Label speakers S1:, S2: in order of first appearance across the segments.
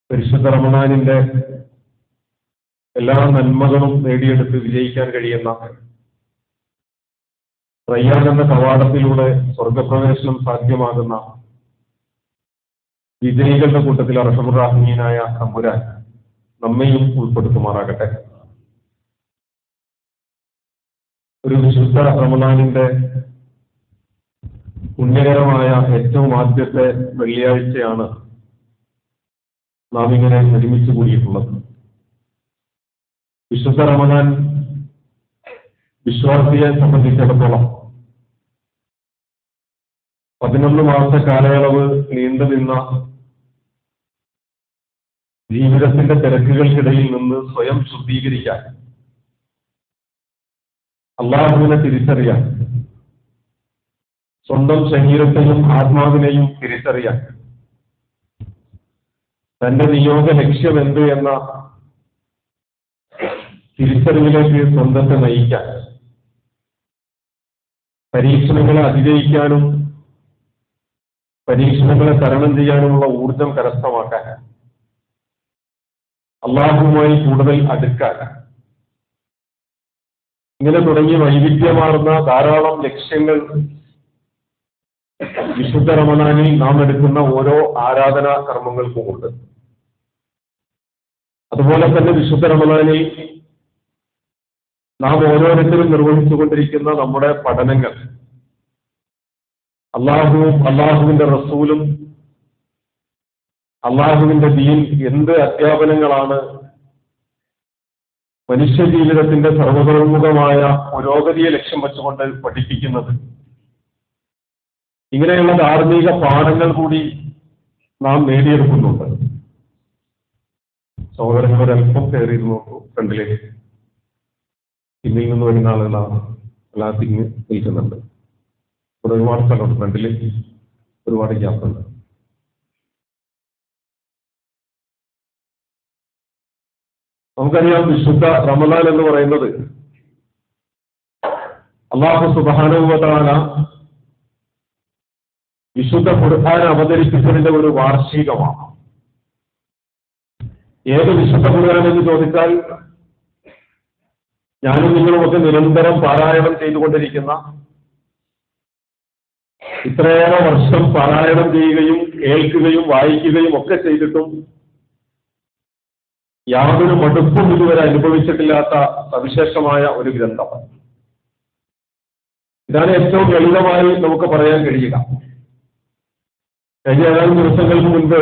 S1: പരിശുദ്ധ റമദാനിന്റെ എല്ലാ നന്മകളും നേടിയെടുത്ത് വിജയിക്കാൻ കഴിയുന്ന റയ്യാൻ എന്ന കവാടത്തിലൂടെ സ്വർഗപ്രവേശനം സാധ്യമാകുന്ന വിജയികളുടെ കൂട്ടത്തിൽ അർഹമുർ-റഹീമീനായ തമ്പുരാൻ നമ്മയും ഉൾപ്പെടുത്തുമാറാകട്ടെ. ഒരു വിശുദ്ധ റമദാനിന്റെ പുണ്യകരമായ ഏറ്റവും ആദ്യത്തെ വെള്ളിയാഴ്ചയാണ് നാം ഇങ്ങനെ ഒരുമിച്ച് കൂടിയിട്ടുള്ളത്. വിശുദ്ധ റമദാൻ വിശ്വാസിയെ സംബന്ധിച്ചിടത്തോളം 11 മാസ കാലയളവ് നീണ്ടു നിന്ന ജീവിതത്തിന്റെ തിരക്കുകൾക്കിടയിൽ നിന്ന് സ്വയം ശുദ്ധീകരിക്കാൻ, അള്ളാഹുവിനെ തിരിച്ചറിയാൻ, സ്വന്തം ശരീരത്തെയും ആത്മാവിനെയും തിരിച്ചറിയാൻ, തന്റെ നിയോഗ ലക്ഷ്യം എന്ത് എന്ന തിരിച്ചറിവിലേക്ക് സ്വന്തത്തെ നയിക്കാൻ, പരീക്ഷണങ്ങളെ അതിജയിക്കാനും പരീക്ഷണങ്ങളെ തരണം ചെയ്യാനുമുള്ള ഊർജം കരസ്ഥമാക്കാൻ, അള്ളാഹുവുമായി കൂടുതൽ അടുക്കാൻ, ഇങ്ങനെ തുടങ്ങി വൈവിധ്യമാർന്ന ധാരാളം ലക്ഷ്യങ്ങൾ വിശുദ്ധ റമദാനിൽ നാം എടുക്കുന്ന ഓരോ ആരാധനാ കർമ്മങ്ങൾക്കുമുണ്ട്. അതുപോലെ തന്നെ വിശുദ്ധ റമദാനിൽ നാം ഓരോരുത്തരും നിർവഹിച്ചുകൊണ്ടിരിക്കുന്ന നമ്മുടെ പഠനങ്ങൾ അള്ളാഹുവും അള്ളാഹുവിന്റെ റസൂലും അള്ളാഹുവിന്റെ ദീൻ എന്ത് അധ്യാപനങ്ങളാണ് മനുഷ്യ ജീവിതത്തിന്റെ സർവതോന്മുഖമായ പുരോഗതിയെ ലക്ഷ്യം വെച്ചുകൊണ്ട് പഠിപ്പിക്കുന്നത്, ഇങ്ങനെയുള്ള ധാർമ്മിക പാഠങ്ങൾ കൂടി നാം നേടിയെടുക്കുന്നുണ്ട്. സഹോദരങ്ങൾ ഒരൽപ്പം കയറിയിരുന്നു നോക്കൂ ഫ്രണ്ടിലേക്ക്. പിന്നിൽ നിന്ന് വരുന്ന ആളുകളാണ് എല്ലാം തിങ്ങി നിൽക്കുന്നുണ്ട്. ഇവിടെ ഒരുപാട് സ്ഥലമുണ്ട്, ഫ്രണ്ടിലേക്ക് ഒരുപാട് ഗ്യാപ്പുണ്ട്. നമുക്കറിയാം, വിശുദ്ധ റമദാൻ എന്ന് പറയുന്നത് അല്ലാഹു സുബ്ഹാനഹു വ തആല വിശുദ്ധ ഖുർആൻ അവതരിപ്പിച്ചതിന്റെ ഒരു വാർഷികമാണ്. ഏത് വിശുദ്ധ ഖുർആൻ എന്ന് ചോദിച്ചാൽ ഞാനും നിങ്ങളുമൊക്കെ നിരന്തരം പാരായണം ചെയ്തുകൊണ്ടിരിക്കുന്ന, ഇത്രയേറെ വർഷം പാരായണം ചെയ്യുകയും കേൾക്കുകയും വായിക്കുകയും ഒക്കെ ചെയ്തിട്ടും യാതൊരു മടുപ്പും ഇതുവരെ അനുഭവിച്ചിട്ടില്ലാത്ത സവിശേഷമായ ഒരു ഗ്രന്ഥം. ഇതാണ് ഏറ്റവും ലളിതമായി നമുക്ക് പറയാൻ കഴിയുക. കഴിഞ്ഞ ഏതാനും ദിവസങ്ങൾക്ക് മുൻപ്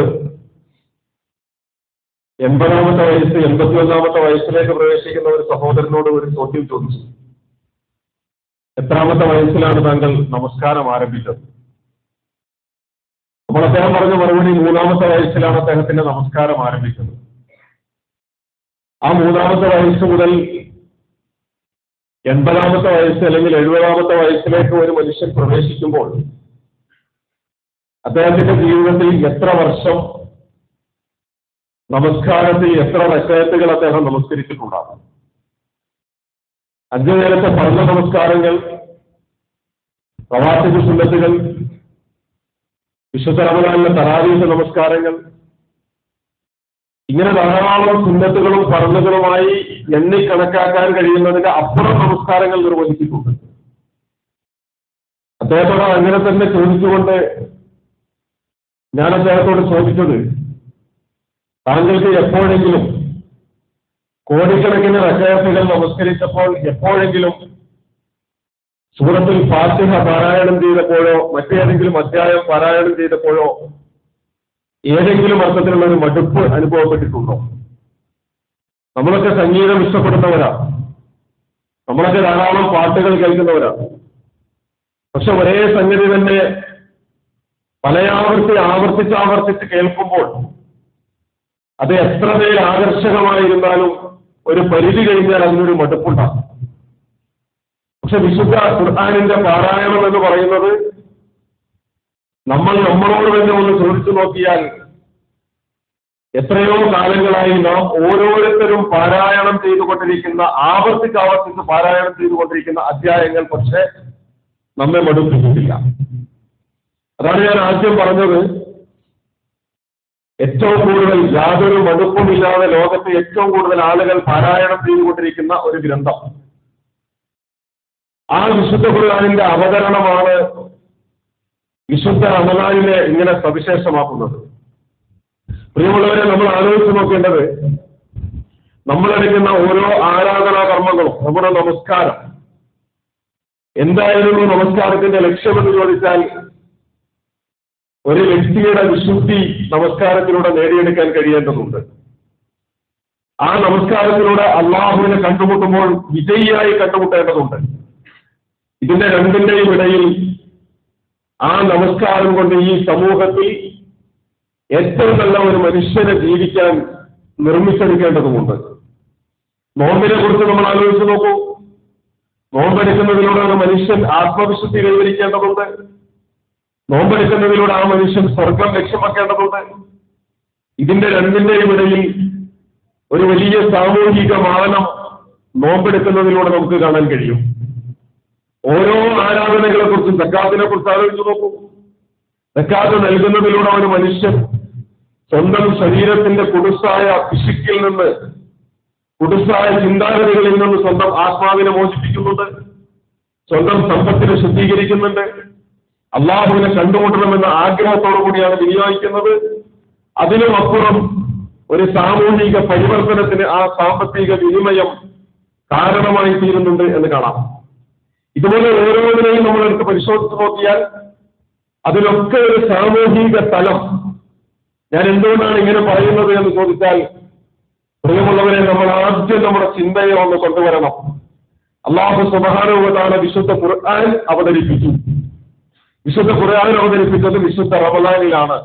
S1: 80ാമത്തെ വയസ്സ് 81ാമത്തെ വയസ്സിലേക്ക് പ്രവേശിക്കുന്ന ഒരു സഹോദരനോട് ഒരു ചോദ്യം ചോദിച്ചു. എത്രാമത്തെ വയസ്സിലാണ് താങ്കൾ നമസ്കാരം ആരംഭിച്ചത്? അപ്പോൾ അദ്ദേഹം പറഞ്ഞ മറുപടി 3ാമത്തെ വയസ്സിലാണ് അദ്ദേഹത്തിന്റെ നമസ്കാരം ആരംഭിച്ചത്. ആ 3ാമത്തെ വയസ്സ് മുതൽ 80ാമത്തെ വയസ്സ് അല്ലെങ്കിൽ 70ാമത്തെ വയസ്സിലേക്ക് ഒരു മനുഷ്യൻ പ്രവേശിക്കുമ്പോൾ അദ്ദേഹത്തിന്റെ ജീവിതത്തിൽ എത്ര വർഷം നമസ്കാരത്തിൽ എത്ര റക്അത്തുകൾ അദ്ദേഹം നമസ്കരിച്ചിട്ടുണ്ടാകും? 5 നേരത്തെ ഫർള് നമസ്കാരങ്ങൾ, റവാത്തിബ് സുന്നത്തുകൾ, വിശുദ്ധ റമദാനിലെ തറാവീഹ് നമസ്കാരങ്ങൾ, ഇങ്ങനെ ധാരാളം സുന്നത്തുകളും ഫർളുകളുമായി എണ്ണിക്കണക്കാക്കാൻ കഴിയുന്നതിന്റെ അപ്പുറം നമസ്കാരങ്ങൾ നിർവഹിച്ചിട്ടുണ്ട്. അദ്ദേഹത്തോട് അങ്ങനെ തന്നെ ചോദിച്ചുകൊണ്ട് ഞാൻ അദ്ദേഹത്തോട് ചോദിച്ചത്, താങ്കൾക്ക് എപ്പോഴെങ്കിലും കോടിക്കണക്കിന് റക്അത്തുകൾ നമസ്കരിച്ചപ്പോൾ എപ്പോഴെങ്കിലും സൂറത്തുൽ ഫാത്തിഹ പാരായണം ചെയ്തപ്പോഴോ മറ്റേതെങ്കിലും അധ്യായം പാരായണം ചെയ്തപ്പോഴോ ഏതെങ്കിലും അർത്ഥത്തിലുള്ള ഒരു മടുപ്പ് അനുഭവപ്പെട്ടിട്ടുണ്ടോ? നമ്മളൊക്കെ സംഗീതം ഇഷ്ടപ്പെടുന്നവരാണ്, നമ്മളൊക്കെ ധാരാളം പാട്ടുകൾ കേൾക്കുന്നവരാണ്. പക്ഷെ ഒരേ സംഗതി തന്നെ ആവർത്തിച്ച് കേൾക്കുമ്പോൾ അത് എത്ര പേര് ആകർഷകമായിരുന്നാലും ഒരു പരിധി കഴിഞ്ഞാൽ അതിനൊരു മടുപ്പുണ്ടാകും. പക്ഷെ വിശുദ്ധ ഖുർആനിന്റെ പാരായണം എന്ന് പറയുന്നത് നമ്മളോട് തന്നെ ഒന്ന് ചോദിച്ചു നോക്കിയാൽ എത്രയോ കാലങ്ങളായി നാം ഓരോരുത്തരും പാരായണം ചെയ്തുകൊണ്ടിരിക്കുന്ന, ആവർത്തിച്ച് പാരായണം ചെയ്തുകൊണ്ടിരിക്കുന്ന അധ്യായങ്ങൾ പക്ഷെ നമ്മെ മടുപ്പിച്ചിട്ടില്ല. അതാണ് ഞാൻ ആദ്യം പറഞ്ഞത്. ഏറ്റവും കൂടുതൽ യാതൊരു മടുപ്പുമില്ലാതെ ലോകത്തെ ഏറ്റവും കൂടുതൽ ആളുകൾ പാരായണം ചെയ്തുകൊണ്ടിരിക്കുന്ന ഒരു ഗ്രന്ഥം. ആ വിശുദ്ധ ഖുർആനിന്റെ അവതരണമാണ് വിശുദ്ധ റമളാനിനെ ഇങ്ങനെ സവിശേഷമാക്കുന്നത്. പ്രിയമുള്ളവരെ, നമ്മൾ ആലോചിച്ച് നോക്കേണ്ടത്, നമ്മളെടുക്കുന്ന ഓരോ ആരാധനാ കർമ്മങ്ങളും, നമ്മുടെ നമസ്കാരം, എന്തായിരുന്നു നമസ്കാരത്തിന്റെ ലക്ഷ്യമെന്ന് ചോദിച്ചാൽ, ഒരു വ്യക്തിയുടെ വിശുദ്ധി നമസ്കാരത്തിലൂടെ നേടിയെടുക്കാൻ കഴിയേണ്ടതുണ്ട്. ആ നമസ്കാരത്തിലൂടെ അള്ളാഹുവിനെ കണ്ടുമുട്ടുമ്പോൾ വിജയിയായി കണ്ടുമുട്ടേണ്ടതുണ്ട്. ഇതിന്റെ രണ്ടിന്റെയും ഇടയിൽ ആ നമസ്കാരം കൊണ്ട് ഈ സമൂഹത്തിൽ ഏറ്റവും നല്ല ഒരു മനുഷ്യനെ ജീവിക്കാൻ നിർമ്മിച്ചെടുക്കേണ്ടതുമുണ്ട്. നോമ്പിനെ കുറിച്ച് നമ്മൾ ആലോചിച്ച് നോക്കൂ. നോമ്പെടുക്കുന്നതിലൂടെ ഒരു മനുഷ്യൻ ആത്മവിശുദ്ധി കൈവരിക്കേണ്ടതുണ്ട്. നോമ്പെടുക്കുന്നതിലൂടെ ആ മനുഷ്യൻ സ്വർഗം ലക്ഷ്യമാക്കേണ്ടതുണ്ട്. ഇതിന്റെ രണ്ടിന്റെയും ഇടയിൽ ഒരു വലിയ സാമൂഹിക മാനം നോമ്പെടുക്കുന്നതിലൂടെ നമുക്ക് കാണാൻ കഴിയും. ഓരോ ആരാധനകളെ കുറിച്ചും, സക്കാത്തിനെ കുറിച്ച് ആലോചിച്ച് നോക്കൂ. സക്കാത്ത് നൽകുന്നതിലൂടെ ഒരു മനുഷ്യൻ സ്വന്തം ശരീരത്തിന്റെ കുടുസായ പിശുക്കിൽ നിന്ന്, കുടുസായ ചിന്താഗതികളിൽ നിന്ന് സ്വന്തം ആത്മാവിനെ മോചിപ്പിക്കുന്നുണ്ട്, സ്വന്തം സമ്പത്തിനെ ശുദ്ധീകരിക്കുന്നുണ്ട്, അള്ളാഹുവിനെ കണ്ടുമുട്ടണമെന്ന ആഗ്രഹത്തോടു കൂടിയാണ് വിനിയോഗിക്കുന്നത്. അതിനുമപ്പുറം ഒരു സാമൂഹിക പരിവർത്തനത്തിന് ആ സാമ്പത്തിക വിനിമയം കാരണമായി തീരുന്നുണ്ട് എന്ന് കാണാം. ഇതുപോലെ ഓരോന്നിനെയും നമ്മളെടുത്ത് പരിശോധിച്ച് നോക്കിയാൽ അതിലൊക്കെ ഒരു സാമൂഹിക തലം. ഞാൻ എന്തുകൊണ്ടാണ് ഇങ്ങനെ പറയുന്നത് എന്ന് ചോദിച്ചാൽ, പ്രിയമുള്ളവരെ, നമ്മൾ ആദ്യം നമ്മുടെ ചിന്തയെ ഒന്ന് കൊണ്ടുവരണം. അല്ലാഹു സുബ്ഹാനഹു വ തആല വിശുദ്ധ ഖുർആൻ അവതരിപ്പിച്ചു. വിശുദ്ധ ഖുർആൻ അവതരിപ്പിച്ചത് വിശുദ്ധ റമളാനിലാണ്.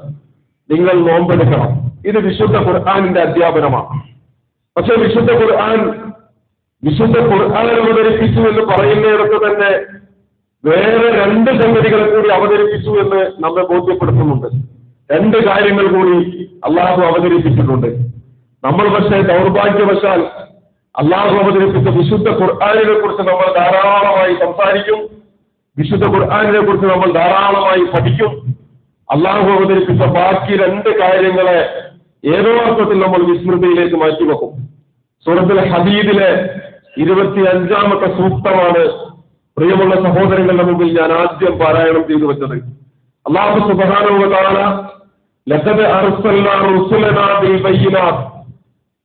S1: നിങ്ങൾ നോമ്പെടുക്കണം. ഇത് വിശുദ്ധ ഖുർആനിന്റെ അധ്യാപനമാണ്. പക്ഷെ വിശുദ്ധ ഖുർആൻ അവതരിപ്പിച്ചു എന്ന് പറയുന്നിടത്ത് തന്നെ വേറെ രണ്ട് സംഗതികൾ കൂടി അവതരിപ്പിച്ചു എന്ന് നമ്മെ ബോധ്യപ്പെടുത്തുന്നുണ്ട്. രണ്ട് കാര്യങ്ങൾ കൂടി അള്ളാഹു അവതരിപ്പിച്ചിട്ടുണ്ട്. നമ്മൾ പക്ഷേ ദൗർഭാഗ്യവശാൽ അള്ളാഹു അവതരിപ്പിച്ച വിശുദ്ധ ഖുർആനിനെ കുറിച്ച് നമ്മൾ ധാരാളമായി സംസാരിക്കും. വിശുദ്ധ ഖുർആനിനെ കുറിച്ച് നമ്മൾ ധാരാളമായി പഠിക്കും. അള്ളാഹു അവതരിപ്പിച്ച ബാക്കി രണ്ട് കാര്യങ്ങളെ ഏതോ അർത്ഥത്തിൽ നമ്മൾ വിസ്മൃതിയിലേക്ക് മാറ്റിവെക്കും. സൂറത്തുൽ ഹദീദിലെ 25-ാമത്തെ സൂക്തമാണ് പ്രിയമുള്ള സഹോദരങ്ങളുടെ മുമ്പിൽ ഞാൻ ആദ്യം പാരായണം ചെയ്തു വെച്ചത്. അല്ലാഹു സുബ്ഹാനഹു വ തആല ലഖദ് അർസൽനാ റുസുലനാ ബിൽ ബയ്യിനാത്ത്,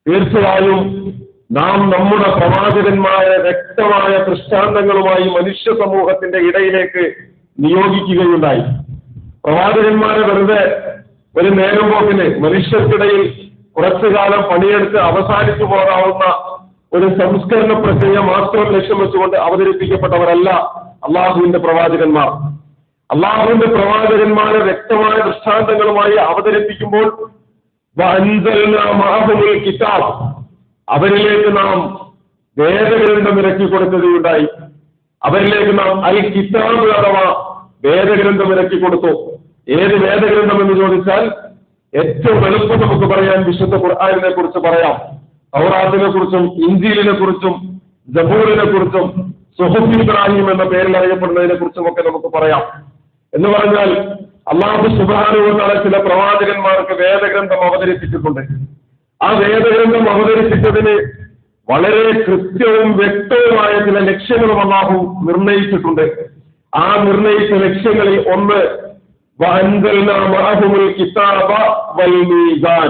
S1: തീർച്ചയായും നാം നമ്മുടെ പ്രവാചകന്മാരെ വ്യക്തമായ ദൃഷ്ടാന്തങ്ങളുമായി മനുഷ്യ സമൂഹത്തിന്റെ ഇടയിലേക്ക് നിയോഗിക്കുകയുണ്ടായി. പ്രവാചകന്മാരെ വെറുതെ ഒരു നേരം പോക്കിന് മനുഷ്യർക്കിടയിൽ കുറച്ചു കാലം പണിയെടുത്ത് അവസാനിച്ചു പോകാവുന്ന ഒരു സംസ്കരണ പ്രക്രിയ മാത്രം ലക്ഷ്യം വെച്ചുകൊണ്ട് അവതരിപ്പിക്കപ്പെട്ടവരല്ല അള്ളാഹുവിന്റെ പ്രവാചകന്മാർ. അള്ളാഹുവിന്റെ പ്രവാചകന്മാരെ വ്യക്തമായ ദൃഷ്ടാന്തങ്ങളുമായി അവതരിപ്പിക്കുമ്പോൾ കിതാബ്, അവരിലേക്ക് നാം വേദഗ്രന്ഥം ഇറക്കി കൊടുക്കുകയുണ്ടായി. അവരിലേക്ക് നാം അൽ കിതാബ് അഥവാ വേദഗ്രന്ഥം ഇറക്കി കൊടുത്തു. ഏത് വേദഗ്രന്ഥം എന്ന് ചോദിച്ചാൽ ഏറ്റവും എളുപ്പം നമുക്ക് പറയാൻ വിശുദ്ധ ഖുർആനിനെ കുറിച്ച് പറയാം. തൗറാത്തിനെ കുറിച്ചും ഇൻജീലിനെ കുറിച്ചും ജബൂറിനെ കുറിച്ചും സുഹൂഫ് ഇബ്രാഹിം എന്ന പേരിൽ അറിയപ്പെടുന്നതിനെ കുറിച്ചും ഒക്കെ നമുക്ക് പറയാം. എന്ന് പറഞ്ഞാൽ അല്ലാഹു സുബ്ഹാനഹു വ തആല ചില പ്രവാചകന്മാർക്ക് വേദഗ്രന്ഥം അവതരിപ്പിച്ചിട്ടുണ്ട്. ആ വേദഗ്രന്ഥം അവതരിപ്പിച്ചതിന് വളരെ കൃത്യവും വ്യക്തവുമായ ചില ലക്ഷ്യങ്ങളും അല്ലാഹു നിർണയിച്ചിട്ടുണ്ട്. ആ നിർണയിച്ച ലക്ഷ്യങ്ങളിൽ ഒന്ന് വഅൻസൽനാ മഅഹുൽ കിതാബ വൽ മീസാൻ,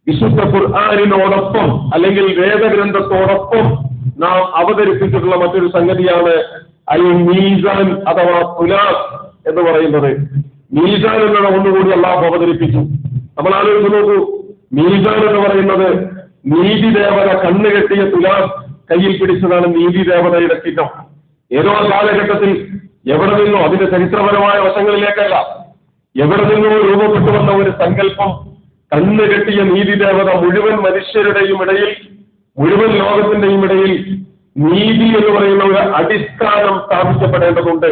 S1: വിശുദ്ധ ഖുർആനിനോടൊപ്പം അല്ലെങ്കിൽ വേദഗ്രന്ഥത്തോടൊപ്പം നാം അവതരിപ്പിച്ചിട്ടുള്ള മറ്റൊരു സംഗതിയാണ് അൽ മീസാൻ അഥവാ തുലാസ് എന്ന് പറയുന്നത്. മീസാൻ എന്നുള്ള ഒന്നുകൂടി അല്ലാഹു അവതരിപ്പിച്ചു. നമ്മൾ ആലോചിച്ച് നോക്കൂ, മീസാൻ എന്ന് പറയുന്നത് നീതി ദേവത കണ്ണുകെട്ടിയ തുലാസ് കയ്യിൽ പിടിച്ചതാണ് നീതി ദേവതയുടെ ചിഹ്നം. ഏതോ കാലഘട്ടത്തിൽ എവിടെ നിന്നോ, അതിന്റെ ചരിത്രപരമായ വശങ്ങളിലേക്കല്ല, എവിടെ നിന്നോ രൂപപ്പെട്ടു വന്ന ഒരു സങ്കല്പം, കണ്ണുകെട്ടിയ നീതി ദേവത മുഴുവൻ മനുഷ്യരുടെയും ഇടയിൽ, മുഴുവൻ ലോകത്തിന്റെയും ഇടയിൽ നീതി എന്ന് പറയുന്ന ഒരു അടിസ്ഥാനം സ്ഥാപിക്കപ്പെടേണ്ടതുണ്ട്.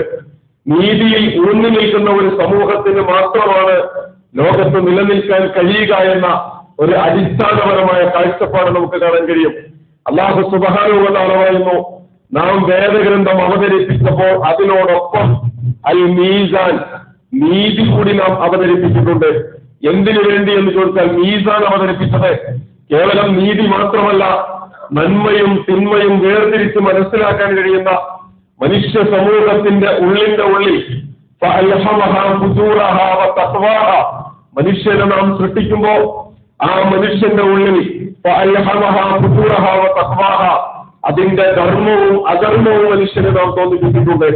S1: നീതിയിൽ ഊന്നി നിൽക്കുന്ന ഒരു സമൂഹത്തിന് മാത്രമാണ് ലോകത്ത് നിലനിൽക്കാൻ കഴിയുക എന്ന ഒരു അടിസ്ഥാനപരമായ കാഴ്ചപ്പാട് നമുക്ക് കാണാൻ കഴിയും. അല്ലാഹു സുബ്ഹാനഹു വ തആല പറയുന്നു, നാം വേദഗ്രന്ഥം അവതരിപ്പിച്ചപ്പോൾ അതിനോടൊപ്പം അൽ മീസാൻ, നീതി കൂടി നാം അവതരിപ്പിച്ചിട്ടുണ്ട്. എന്തിനു വേണ്ടി എന്ന് ചോദിച്ചാൽ മീസാൻ അവതരിപ്പിച്ചത് കേവലം നീതി മാത്രമല്ല, നന്മയും തിന്മയും വേർതിരിച്ച് മനസ്സിലാക്കാൻ കഴിയുന്ന മനുഷ്യ സമൂഹത്തിന്റെ ഉള്ളിന്റെ ഉള്ളിൽ മനുഷ്യനെ നാം സൃഷ്ടിക്കുമ്പോ ആ മനുഷ്യന്റെ ഉള്ളിൽ അതിന്റെ ധർമ്മവും അധർമ്മവും മനുഷ്യനെ നാം തോന്നിപ്പിച്ചിട്ടുണ്ട്.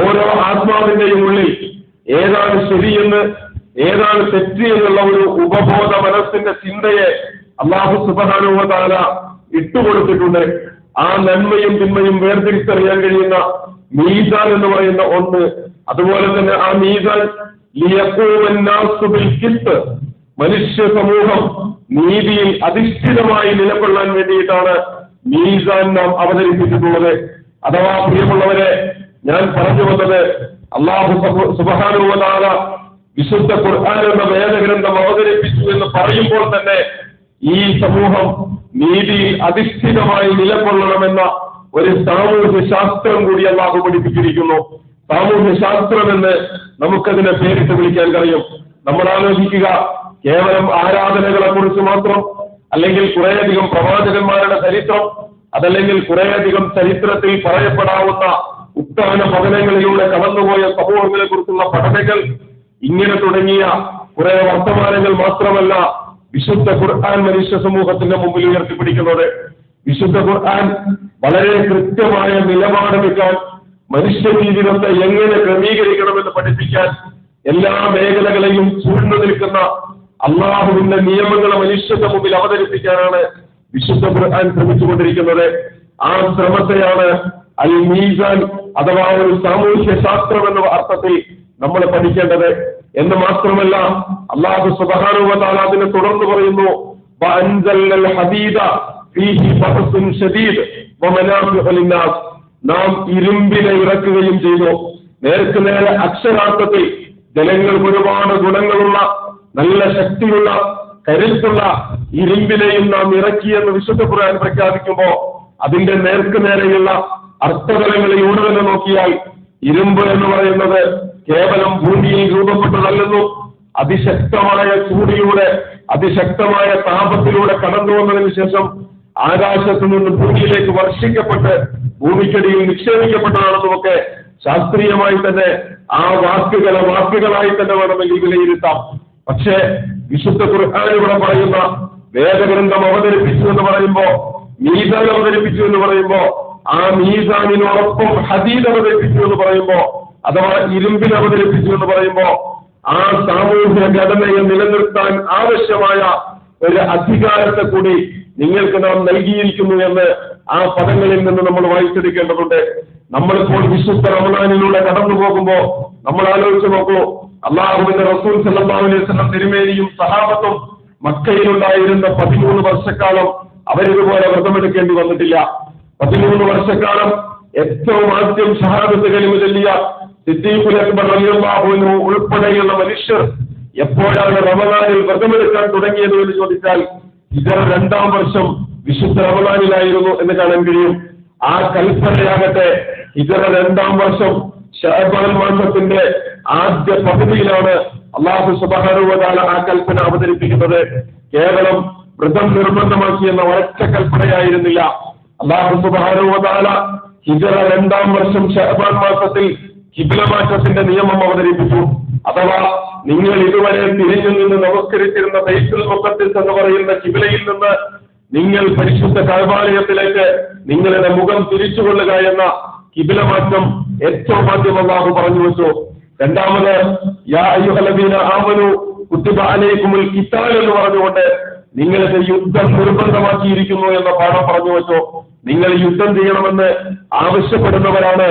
S1: ഓരോ ആത്മാവിന്റെയും ഉള്ളിൽ ഏതാണ് ശരിയെന്ന് ഏതാണ് തെറ്റ് എന്നുള്ള ഒരു ഉപബോധ മനസ്സിന്റെ ചിന്തയെ അല്ലാഹു സുബ്ഹാനഹു വ തആല ഇട്ടുകൊടുത്തിട്ടുണ്ട്. ആ നന്മയും തിന്മയും വേർതിരിച്ചറിയാൻ കഴിയുന്ന മീസാൻ എന്ന് പറയുന്ന ഒന്ന്. അതുപോലെ തന്നെ ആ മീസാൻ മനുഷ്യ സമൂഹം നീതിയിൽ അധിഷ്ഠിതമായി നിലകൊള്ളാൻ വേണ്ടിയിട്ടാണ് മീസാൻ നാം അവതരിപ്പിച്ചിട്ടുള്ളത്. അഥവാ പ്രിയമുള്ളവരെ, ഞാൻ പറഞ്ഞു വന്നത് അല്ലാഹു സുബ്ഹാനഹു വ തആല വിശുദ്ധ ഖുർആൻ എന്ന വേദഗ്രന്ഥം അവതരിപ്പിച്ചു എന്ന് പറയുമ്പോൾ തന്നെ ഈ സമൂഹം നീതിയിൽ അധിഷ്ഠിതമായി നിലകൊള്ളണമെന്ന ഒരു സാമൂഹ്യ ശാസ്ത്രം കൂടി അല്ലാഹു പഠിപ്പിച്ചിരിക്കുന്നു. സാമൂഹ്യ ശാസ്ത്രം എന്ന് നമുക്കതിനെ പേരിട്ട് വിളിക്കാൻ കഴിയും. നമ്മൾ ആലോചിക്കുക, കേവലം ആരാധനകളെ കുറിച്ച് മാത്രം, അല്ലെങ്കിൽ കുറേയധികം പ്രവാചകന്മാരുടെ ചരിത്രം, അതല്ലെങ്കിൽ കുറേയധികം ചരിത്രത്തിൽ പറയപ്പെടാവുന്ന ഉത്ഥാന പതനങ്ങളിലൂടെ കടന്നുപോയ സമൂഹങ്ങളെ കുറിച്ചുള്ള പഠനങ്ങൾ, ഇങ്ങനെ തുടങ്ങിയ കുറെ വർത്തമാനങ്ങൾ മാത്രമല്ല വിശുദ്ധ ഖുർആൻ മനുഷ്യ സമൂഹത്തിന്റെ മുമ്പിൽ ഉയർത്തിപ്പിടിക്കുന്നത്. വിശുദ്ധ ഖുർആൻ വളരെ കൃത്യമായ നിലപാടെടുക്കാൻ, മനുഷ്യ ജീവിതത്തെ എങ്ങനെ ക്രമീകരിക്കണമെന്ന് പഠിപ്പിക്കാൻ, എല്ലാ മേഖലകളെയും ചൂഴ്ന്നു നിൽക്കുന്ന അള്ളാഹുവിന്റെ നിയമങ്ങളെ മനുഷ്യന്റെ മുമ്പിൽ അവതരിപ്പിക്കാനാണ് വിശുദ്ധ ഖുർആൻ ശ്രമിച്ചുകൊണ്ടിരിക്കുന്നത്. ആ ശ്രമത്തെയാണ് അൽ മീസാൻ അഥവാ ഒരു സാമൂഹ്യ ശാസ്ത്രം എന്ന അർത്ഥത്തിൽ നമ്മൾ പഠിക്കേണ്ടത്. എന്ന് മാത്രമല്ല, അല്ലാഹു സുബ്ഹാനഹു വ തആല അതിനെ തുടർന്ന് പറയുന്നു, വഅൻസൽനൽ ഹദീദ ഫീഹി ബഅസുൻ ശദീദ് വമനാഫിഉ ലിന്നാസ്. നാം ഇരുമ്പിനെ ഇറക്കുകയും ചെയ്തു. നേർക്ക് നേരെ അക്ഷരാർത്ഥത്തിൽ ജനങ്ങൾക്ക് ഒരുപാട് ഗുണങ്ങളുള്ള, നല്ല ശക്തിയുള്ള, കരുത്തുള്ള ഇരുമ്പിനെയും നാം ഇറക്കിയെന്ന് വിശുദ്ധ ഖുർആൻ പ്രഖ്യാപിക്കുമ്പോൾ അതിന്റെ നേർക്ക് നേരെയുള്ള അർത്ഥതലങ്ങളിലൂടെ തന്നെ നോക്കിയാൽ ഇരുമ്പ് എന്ന് പറയുന്നത് കേവലം ഭൂമിയിൽ രൂപപ്പെട്ടതല്ലെന്നും അതിശക്തമായ ചൂടിലൂടെ, അതിശക്തമായ താപത്തിലൂടെ കടന്നു വന്നതിന് ശേഷം ആകാശത്തു നിന്ന് ഭൂമിയിലേക്ക് വർഷിക്കപ്പെട്ട് ഭൂമിക്കടിയിൽ നിക്ഷേപിക്കപ്പെട്ടതാണെന്നുമൊക്കെ ശാസ്ത്രീയമായി തന്നെ ആ വാക്കുകളായി തന്നെ വേണമെങ്കിൽ വിലയിരുത്താം. പക്ഷേ വിശുദ്ധ ഖുർആൻ ഇവിടെ പറയുന്ന വേദഗ്രന്ഥം അവതരിപ്പിച്ചു എന്ന് പറയുമ്പോ, മീസാൻ അവതരിപ്പിച്ചു എന്ന് പറയുമ്പോ, ആ മീസാനിനോടൊപ്പം ഹദീദ് അവതരിപ്പിച്ചു എന്ന് പറയുമ്പോ, അഥവാ ഇരുമ്പിനെ അവതരിപ്പിച്ചു എന്ന് പറയുമ്പോ, ആ സാമൂഹ്യ ഘടനയെ നിലനിർത്താൻ ആവശ്യമായ ഒരു അധികാരത്തെ കൂടി നിങ്ങൾക്ക് നാം നൽകിയിരിക്കുന്നു എന്ന് ആ പദങ്ങളിൽ നിന്ന് നമ്മൾ വായിച്ചെടുക്കേണ്ടതുണ്ട്. നമ്മളിപ്പോൾ വിശുദ്ധ റമളാനിലൂടെ കടന്നു പോകുമ്പോ നമ്മൾ ആലോചിച്ച് നോക്കൂ, അല്ലാഹുവിന്റെ റസൂൽ സല്ലല്ലാഹു അലൈഹി വസല്ലം തിരുമേനിയും സഹാബത്തും മക്കയിലുണ്ടായിരുന്ന 13 വർഷക്കാലം അവരിതുപോലെ വ്രതമെടുക്കേണ്ടി വന്നിട്ടില്ല. 13 വർഷക്കാലം ഏറ്റവും ആദ്യം ഷഹാദത്ത് കലിമ ചൊല്ലിയ സിദ്ദീഖുൽ അക്ബർ റളിയല്ലാഹു അൻഹു ഉൾപ്പെടെയുള്ള മനുഷ്യർ എപ്പോഴാണ് റമളാനിൽ വ്രതമെടുക്കാൻ തുടങ്ങിയത് എന്ന് ചോദിച്ചാൽ ഹിജ്റ 2-ാം വർഷം വിശുദ്ധ റമളാനിലായിരുന്നു എന്ന് കാണാൻ കഴിയും. ആ കൽപ്പനയാകട്ടെ ഹിജ്റ 2-ാം വർഷം ശഅബാൻ മാസത്തിന്റെ ആദ്യ പകുതിയിലാണ് അല്ലാഹു സുബ്ഹാനഹു വ തആല ആ കൽപ്പന അവതരിപ്പിക്കുന്നത്. കേവലം വ്രതം നിർബന്ധമാക്കിയെന്ന ഒരൊറ്റ കൽപ്പനയായിരുന്നില്ല. അല്ലാഹു സുബ്ഹാനഹു വ തആല ഹിജ്റ 2-ാം വർഷം ശഅബാൻ മാസത്തിൽ ഖിബ്ല മാറ്റത്തിന്റെ നിയമം അവതരിപ്പിച്ചു. അഥവാ നിങ്ങൾ ഇതുവരെ തിരിഞ്ഞു നിന്ന് നമസ്കരിച്ചിരുന്ന ബൈത്തുൽ മുഖദ്ദസ് എന്ന് പറയുന്ന ഖിബ്ലയിൽ നിന്ന് നിങ്ങൾ പരിശുദ്ധ കഅബാലയത്തിലേക്ക് നിങ്ങളുടെ മുഖം തിരിച്ചുകൊള്ളുക എന്ന ഖിബ്ല മാറ്റം ഏറ്റവും ആദ്യം അല്ലാഹു പറഞ്ഞു വെച്ചു. രണ്ടാമത് യാ അയ്യുഹല്ലദീന ആമനു കുത്തിബ അലൈക്കുമുൽ ഖിതാൽ എന്ന് പറഞ്ഞുകൊണ്ട് നിങ്ങൾക്ക് യുദ്ധം നിർബന്ധമാക്കിയിരിക്കുന്നു എന്ന പാഠം പറഞ്ഞു വെച്ചു. നിങ്ങൾ യുദ്ധം ചെയ്യണമെന്ന് ആവശ്യപ്പെടുന്നവരാണ്,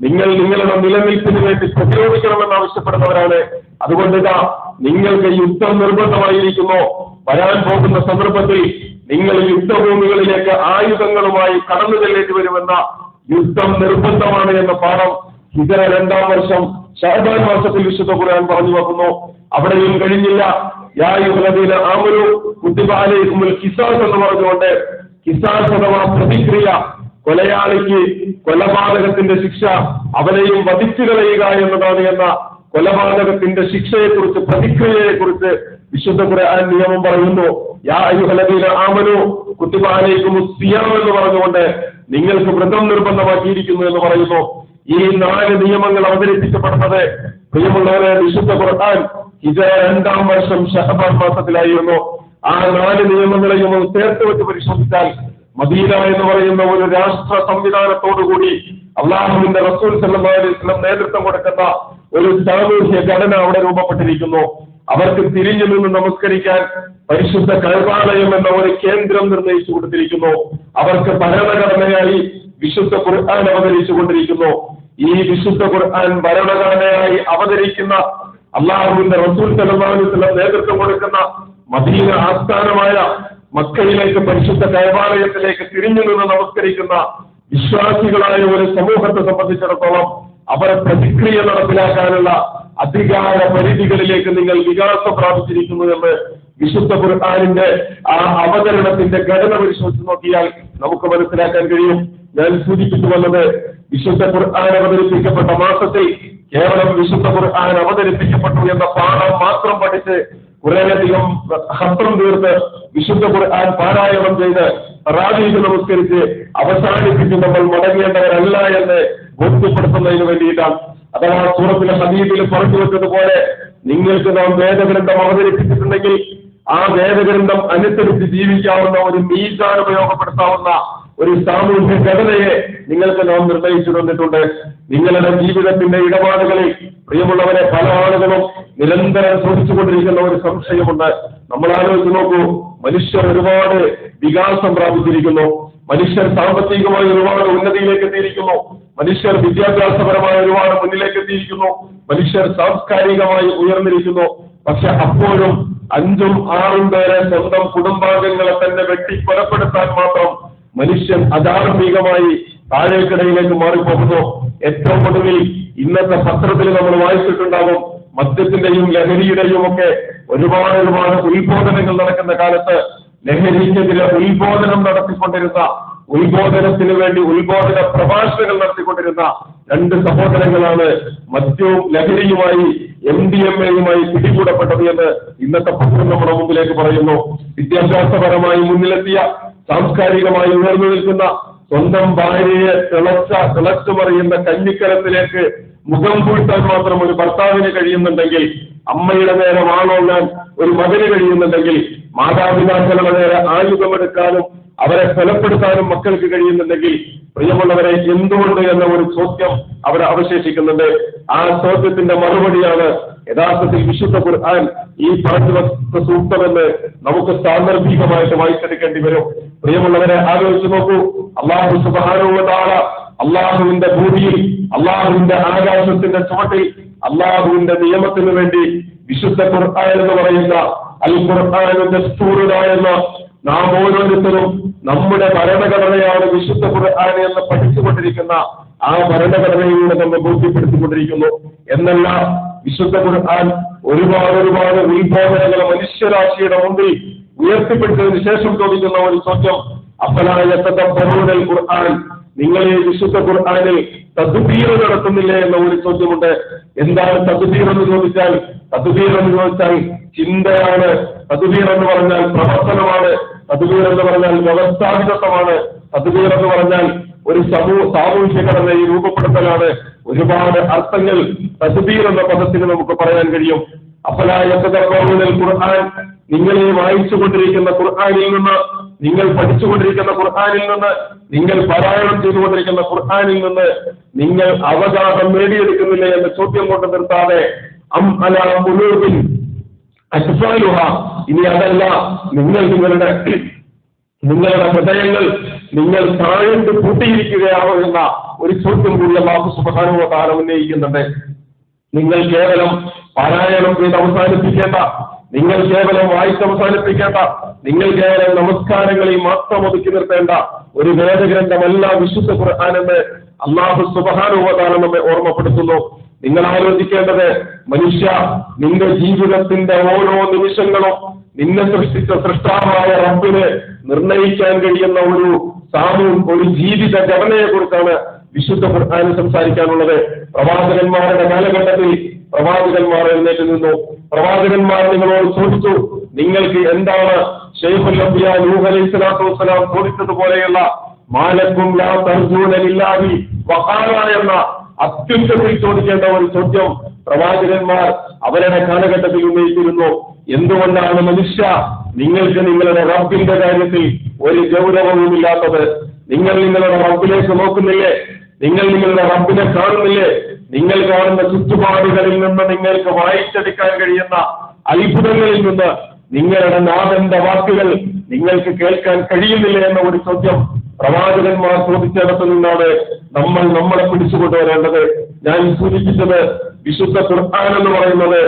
S1: നിങ്ങൾ നിങ്ങളുടെ നിലനിൽപ്പിന് വേണ്ടി പ്രതിരോധിക്കണമെന്ന് ആവശ്യപ്പെടുന്നവരാണ്. അതുകൊണ്ട് നിങ്ങൾക്ക് യുദ്ധം നിർബന്ധമായിരിക്കുന്നു. വരാൻ പോകുന്ന സന്ദർഭത്തിൽ നിങ്ങൾ യുദ്ധഭൂമികളിലേക്ക് ആയുധങ്ങളുമായി കടന്നു ചെല്ലേണ്ടി വരുമെന്ന യുദ്ധം നിർബന്ധമാണ് എന്ന പാഠം ഹിജ്റ 2-ാം വർഷം ശഅബാൻ മാസത്തിൽ വിശുദ്ധ ഖുർആൻ പറഞ്ഞു വെക്കുന്നു. അവിടെയും കഴിഞ്ഞില്ല. യാ അയ്യുഹല്ലദീന ആമനു കുത്തിബ അലൈക്കുമുൽ ഖിസാസ് എന്ന് പറഞ്ഞുകൊണ്ട് ഖിസാസ് അഥവാ പ്രതിക്രിയ, കൊലയാളിക്ക് കൊലപാതകത്തിന്റെ ശിക്ഷ അവനെയും വധിച്ചു കളയുക എന്നതാണ് എന്ന കൊലപാതകത്തിന്റെ ശിക്ഷയെക്കുറിച്ച്, പ്രതിക്രിയയെക്കുറിച്ച് വിശുദ്ധ ഖുർആൻ നിയമം പറയുന്നു, യാ അയ്യുഹല്ലദീന ആമനൂ കുതിബ അലൈക്കുമുസ് സിയാം എന്ന് പറഞ്ഞുകൊണ്ട് നിങ്ങൾക്ക് വ്രതം നിർബന്ധമാക്കിയിരിക്കുന്നു എന്ന് പറയുന്നു. ഈ 4 നിയമങ്ങൾ അവതരിപ്പിക്കപ്പെടുന്നത് പ്രിയമുള്ളവരെ വിശുദ്ധ ഖുർആൻ ഹിജ്റ 2-ാം വർഷം ശഅബാൻ മാസത്തിലായിരുന്നു. ആ 4 നിയമങ്ങളെയും ചേർത്ത് വെച്ച് പരിശോധിച്ചാൽ മദീന എന്ന് പറയുന്ന ഒരു രാഷ്ട്ര സംവിധാനത്തോടുകൂടി അള്ളാഹുവിന്റെ റസൂൽ സല്ലല്ലാഹു അലൈഹി വസല്ലം നേതൃത്വം കൊടുക്കുന്ന ഒരു സാമൂഹ്യ ഘടന അവിടെ രൂപപ്പെട്ടിരിക്കുന്നു. അവർക്ക് തിരിഞ്ഞു നിന്ന് നമസ്കരിക്കാൻ പരിശുദ്ധ കഅബാലയം എന്ന ഒരു കേന്ദ്രം നിർണയിച്ചു കൊടുത്തിരിക്കുന്നു. അവർക്ക് ഭരണഘടനയായി വിശുദ്ധ ഖുർആൻ അവതരിച്ചു കൊണ്ടിരിക്കുന്നു. ഈ വിശുദ്ധ ഖുർആൻ ഭരണഘടനയായി അവതരിക്കുന്ന അള്ളാഹുവിന്റെ റസൂൽ സല്ലല്ലാഹു അലൈഹി വസല്ലം നേതൃത്വം കൊടുക്കുന്ന മദീന ആസ്ഥാനമായ മക്കയിലേക്ക് പരിശുദ്ധ കഅബാലയത്തിലേക്ക് തിരിഞ്ഞു നിന്ന് നമസ്കരിക്കുന്ന വിശ്വാസികളായ ഒരു സമൂഹത്തെ സംബന്ധിച്ചിടത്തോളം അവരെ പ്രതിക്രിയ നടപ്പിലാക്കാനുള്ള അധികാര പരിധികളിലേക്ക് നിങ്ങൾ വികാസം പ്രാപിച്ചിരിക്കുന്നു എന്ന് വിശുദ്ധ ഖുർആനിന്റെ ആ അവതരണത്തിന്റെ ഘടന പരിശോധിച്ച് നോക്കിയാൽ നമുക്ക് മനസ്സിലാക്കാൻ കഴിയും. ഞാൻ സൂചിപ്പിച്ചു വന്നത് വിശുദ്ധ ഖുർആൻ അവതരിപ്പിക്കപ്പെട്ട മാസത്തിൽ കേവലം വിശുദ്ധ ഖുർആൻ അവതരിപ്പിക്കപ്പെട്ടു എന്ന പാഠം മാത്രം പഠിച്ച് കുറേയധികം ഹസ്രം തീർത്ത് വിശുദ്ധ ഖുർആൻ പാരായണം ചെയ്ത് തറാവീഹ് നമസ്കരിച്ച് അവസാനിപ്പിച്ച് നമ്മൾ മടങ്ങേണ്ടവരല്ല എന്ന് ബോധ്യപ്പെടുത്തുന്നതിന് വേണ്ടിയിട്ടാണ്. അഥവാ സൂറത്തുൽ ഹദീദിൽ പറഞ്ഞു വെച്ചതുപോലെ നിങ്ങൾക്ക് നാം വേദഗ്രന്ഥം അവതരിപ്പിച്ചിട്ടുണ്ടെങ്കിൽ ആ വേദഗ്രന്ഥം അനുസരിച്ച് ജീവിക്കാവുന്ന ഒരു മീസാൻ ഉപയോഗപ്പെടുത്താവുന്ന ഒരു സാമൂഹ്യ ഘടനയെ നിങ്ങൾക്ക് നാം നിർണയിച്ചു തന്നിട്ടുണ്ട്. നിങ്ങളുടെ ജീവിതത്തിന്റെ ഇടപാടുകളിൽ പ്രിയമുള്ളവരെ പല ആളുകളും നിരന്തരം ചോദിച്ചുകൊണ്ടിരിക്കുന്ന ഒരു സംശയമുണ്ട്. നമ്മൾ ആലോചിച്ച് നോക്കൂ, മനുഷ്യർ ഒരുപാട് വികാസം പ്രാപിച്ചിരിക്കുന്നു, മനുഷ്യർ സാമ്പത്തികമായി ഒരുപാട് ഉന്നതിയിലേക്ക് എത്തിയിരിക്കുന്നു, മനുഷ്യർ വിദ്യാഭ്യാസപരമായി ഒരുപാട് മുന്നിലേക്ക് എത്തിയിരിക്കുന്നു, മനുഷ്യർ സാംസ്കാരികമായി ഉയർന്നിരിക്കുന്നു. പക്ഷെ അപ്പോഴും 5ഉം 6ഉം പേരെ സ്വന്തം കുടുംബാംഗങ്ങളെ തന്നെ വെട്ടി കൊലപ്പെടുത്താൻ മാത്രം മനുഷ്യൻ അധാർമികമായി താഴേക്കിടയിലേക്ക് മാറിപ്പോകുന്നു. ഏറ്റവും ഒടുവിൽ ഇന്നത്തെ പത്രത്തിൽ നമ്മൾ വായിച്ചിട്ടുണ്ടാകും, മദ്യത്തിന്റെയും ലഹരിയുടെയും ഒക്കെ ഒരുപാട് ഉത്ബോധനങ്ങൾ നടക്കുന്ന കാലത്ത് ലഹരിക്കെതിരെ ഉത്ബോധനം നടത്തിക്കൊണ്ടിരുന്ന, ഉത്ബോധനത്തിന് വേണ്ടി ഉത്ബോധന പ്രഭാഷണങ്ങൾ നടത്തിക്കൊണ്ടിരുന്ന 2 സഹോദരങ്ങളാണ് മദ്യവും ലഹരിയുമായി MDMA-യുമായി പിടികൂടപ്പെട്ടത് എന്ന് ഇന്നത്തെ പത്രം നമ്മുടെ മുമ്പിലേക്ക് പറയുന്നു. വിദ്യാഭ്യാസപരമായി മുന്നിലെത്തിയ, സാംസ്കാരികമായി ഉയർന്നു നിൽക്കുന്ന, സ്വന്തം ഭാര്യയെ തിളച്ചു മറിയുന്ന കഞ്ഞിക്കലത്തിലേക്ക് മുഖം പൂഴ്ത്താൻ മാത്രം ഒരു ഭർത്താവിന് കഴിയുന്നുണ്ടെങ്കിൽ, അമ്മയുടെ നേരെ വാളോങ്ങാൻ ഒരു മകന് കഴിയുന്നുണ്ടെങ്കിൽ, മാതാപിതാക്കളുടെ നേരെ ആയുധമെടുക്കാനും അവരെ കൊലപ്പെടുത്താനും മക്കൾക്ക് കഴിയുന്നുണ്ടെങ്കിൽ, പ്രിയമുള്ളവരെ എന്തുകൊണ്ട് എന്ന ഒരു ചോദ്യം അവിടെ അവശേഷിക്കുന്നുണ്ട്. ആ ചോദ്യത്തിന്റെ മറുപടിയാണ് യഥാർത്ഥത്തിൽ വിശുദ്ധ ഖുർആൻ ഈ പറഞ്ഞു സൂക്തമെന്ന് നമുക്ക് സാന്ദർഭികമായിട്ട് വായിച്ചെടുക്കേണ്ടി വരും. പ്രിയമുള്ളവരെ ആലോചിച്ച് നോക്കൂ, അല്ലാഹു സുബ്ഹാനഹു വ തആല അള്ളാഹുവിന്റെ ഭൂമിയിൽ, അള്ളാഹുവിന്റെ ആകാശത്തിന്റെ ചുവട്ടിൽ അള്ളാഹുവിന്റെ നിയമത്തിന് വേണ്ടി വിശുദ്ധ ഖുർആൻ എന്ന് പറയുന്ന അൽ ഖുർആനു ദസ്തൂറുന എന്ന നാം ഓരോരുത്തരും നമ്മുടെ ഭരണഘടനയാണ് വിശുദ്ധ ഖുർആൻ എന്ന് പഠിച്ചുകൊണ്ടിരിക്കുന്ന ആ ഭരണഘടനയിലൂടെ നമ്മൾ ബോധ്യപ്പെടുത്തിക്കൊണ്ടിരിക്കുന്നു. എന്നല്ല, വിശുദ്ധ ഖുർആൻ ഒരുപാട് ഉത്ബോധനങ്ങൾ മനുഷ്യരാശിയുടെ മുമ്പിൽ ഉയർത്തിപ്പെടുത്തതിന് ശേഷം ചോദിക്കുന്ന ഒരു ചോദ്യം, അഫലാ യതദബ്ബറൂനൽ ഖുർആൻ, നിങ്ങൾ ഈ വിശുദ്ധ ഖുർആനിൽ തദ്ബീർ നടത്തുന്നില്ലേ എന്ന ഒരു ചോദ്യമുണ്ട്. എന്താണ് തദ്ബീർ എന്ന് ചോദിച്ചാൽ ചിന്തയാണ്. തദ്ബീർ എന്ന് പറഞ്ഞാൽ പ്രവർത്തനമാണ്. തദ്ബീർ എന്ന് പറഞ്ഞാൽ വ്യവസ്ഥാപിതത്വമാണ്. തദ്ബീർ എന്ന് പറഞ്ഞാൽ ഒരു സാമൂഹ്യ ഘടനയെ രൂപപ്പെടുത്തലാണ്. ഒരുപാട് അർത്ഥങ്ങൾ തദ്ബീർ എന്ന പദത്തിന് നമുക്ക് പറയാൻ കഴിയും. അഫലാ യതദബ്ബറൂനൽ ഖുർആൻ, നിങ്ങൾ ഈ വായിച്ചുകൊണ്ടിരിക്കുന്ന ഖുർആനിൽ നിന്ന്, നിങ്ങൾ പഠിച്ചുകൊണ്ടിരിക്കുന്ന ഖുർആനിൽ നിന്ന്, നിങ്ങൾ പാരായണം ചെയ്തുകൊണ്ടിരിക്കുന്ന ഖുർആനിൽ നിന്ന് നിങ്ങൾ അവഗാഹം നേടിയെടുക്കുന്നില്ല എന്ന ചോദ്യം കൊണ്ട് നിർത്താതെ അം അലാ ഖുലൂബിൻ അക്ഫാലുഹ, ഇനി അതല്ല, നിങ്ങളുടെ ഹൃദയങ്ങൾ നിങ്ങൾ താഴ്ന്നു പൂട്ടിയിരിക്കുകയാണോ എന്ന ഒരു ചോദ്യം കൂടി അല്ലാഹു സുബ്ഹാനഹു വ തആല ഉന്നയിക്കുന്നുണ്ട്. നിങ്ങൾ കേവലം പാരായണം ചെയ്ത് അവസാനിപ്പിക്കേണ്ട, നിങ്ങൾ കേവലം വായിച്ച് അവസാനിപ്പിക്കേണ്ട, നിങ്ങൾ കേവലം നമസ്കാരങ്ങളിൽ മാത്രം ഒതുക്കി നിർത്തേണ്ട ഒരു വേദഗ്രന്ഥമല്ല വിശുദ്ധ ഖുർആൻ എന്ന് അല്ലാഹു സുബ്ഹാനഹു വ തആല നമ്മെ ഓർമ്മപ്പെടുത്തുന്നു. നിങ്ങൾ ആലോചിക്കേണ്ടത്, മനുഷ്യ, നിന്റെ ജീവിതത്തിന്റെ ഓരോ നിമിഷങ്ങളും നിന്നെ സൃഷ്ടിച്ച സൃഷ്ടാവായ റബ്ബിന് നിർണയിക്കാൻ കഴിയുന്ന ഒരു ജീവിത ഘടനയെ കുറിച്ചാണ് വിശുദ്ധ ഖുർആൻ സംസാരിക്കാനുള്ളത്. പ്രവാചകന്മാരുടെ കാലഘട്ടത്തിൽ പ്രവാചകന്മാർ എഴുന്നേറ്റ് നിന്നു. പ്രവാചകന്മാർ നിങ്ങളോട് ചോദിച്ചു, നിങ്ങൾക്ക് എന്താണ് ശൈഖുൽ അംബിയ നൂഹ് അലൈഹിസ്സലാത്തു വസ്സലാം ചോദിച്ചതുപോലെയുള്ള മാലക്കും ലാ തർജൂന ലില്ലാഹി വഖാല എന്ന അത്യുച്ചത്തിൽ ചോദിക്കേണ്ട ഒരു ചോദ്യം പ്രവാചകന്മാർ അവരുടെ കാലഘട്ടത്തിൽ ഉന്നയിച്ചിരുന്നു. എന്തുകൊണ്ടാണ് മനുഷ്യ നിങ്ങൾക്ക് നിങ്ങളുടെ റബ്ബിന്റെ കാര്യത്തിൽ ഒരു ഗൗരവവുമില്ലാത്തത്? നിങ്ങൾ നിങ്ങളുടെ റബ്ബിലേക്ക് നോക്കുന്നില്ലേ? നിങ്ങൾ നിങ്ങളുടെ റബ്ബിനെ കാണുന്നില്ലേ? നിങ്ങൾ കാണുന്ന ചുറ്റുപാടുകളിൽ നിന്ന് നിങ്ങൾക്ക് വായിച്ചെടുക്കാൻ കഴിയുന്ന അത്ഭുതങ്ങളിൽ നിന്ന് നിങ്ങളുടെ നാഥന്റെ വാക്കുകൾ നിങ്ങൾക്ക് കേൾക്കാൻ കഴിയുന്നില്ല എന്ന ഒരു ചോദ്യം പ്രവാചകന്മാർ ചോദിച്ചിടത്തു നിന്നാണ് നമ്മൾ നമ്മളെ പിടിച്ചുകൊണ്ടുവരേണ്ടത്. ഞാൻ സൂചിപ്പിച്ചത് വിശുദ്ധ ഖുർആൻ എന്ന് പറയുന്നത്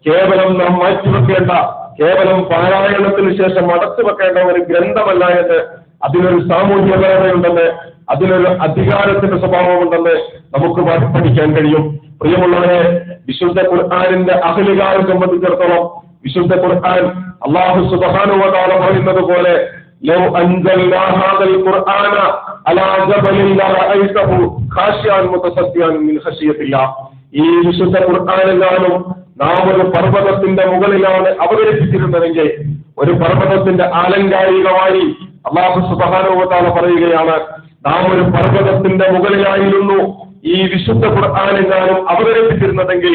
S1: കേവലം നാം മാറ്റിവെക്കേണ്ട, കേവലം പാരായണത്തിന് ശേഷം അടച്ചു വെക്കേണ്ട ഒരു ഗ്രന്ഥമല്ല എന്ന്, അതിനൊരു സാമൂഹ്യപരതയുണ്ടെന്ന്, അതിനൊരു അധികാരത്തിന്റെ സ്വഭാവമുണ്ടെന്ന് നമുക്ക് പഠിക്കാൻ കഴിയും. പ്രിയമുള്ളവരെ, വിശുദ്ധ ഖുർആനിന്റെ അഹ്ലുകാരെ സംബന്ധിച്ചിടത്തോളം വിശുദ്ധ ഖുർആൻ അല്ലാഹു സുബ്ഹാനഹു വ തആല പറയുന്നത് പോലെ ലൗ അൻസൽനാ ഹാദൽ ഖുർആന അലാ ജബലിൻ ലറഅയ്തഹു ഖാശിഅൻ മുതസദ്ദിഅൻ മിൻ ഖശിയത്തില്ലാഹ്. ഈ വിശുദ്ധ ഖുർആനെങ്ങാനും നാം ഒരു പർവ്വതത്തിന്റെ മുകളിലാണ് അവതരിപ്പിച്ചിരുന്നതെങ്കിൽ, ഒരു പർവ്വതത്തിന്റെ ആലങ്കാരികമായി അല്ലാഹു സുബ്ഹാനഹു വ തആല പറയുകയാണ്, നാം ഒരു പർവ്വതത്തിന്റെ മുകളിലായിരുന്നു ഈ വിശുദ്ധ ഖുർആനെങ്ങാനും അവതരിപ്പിച്ചിരുന്നതെങ്കിൽ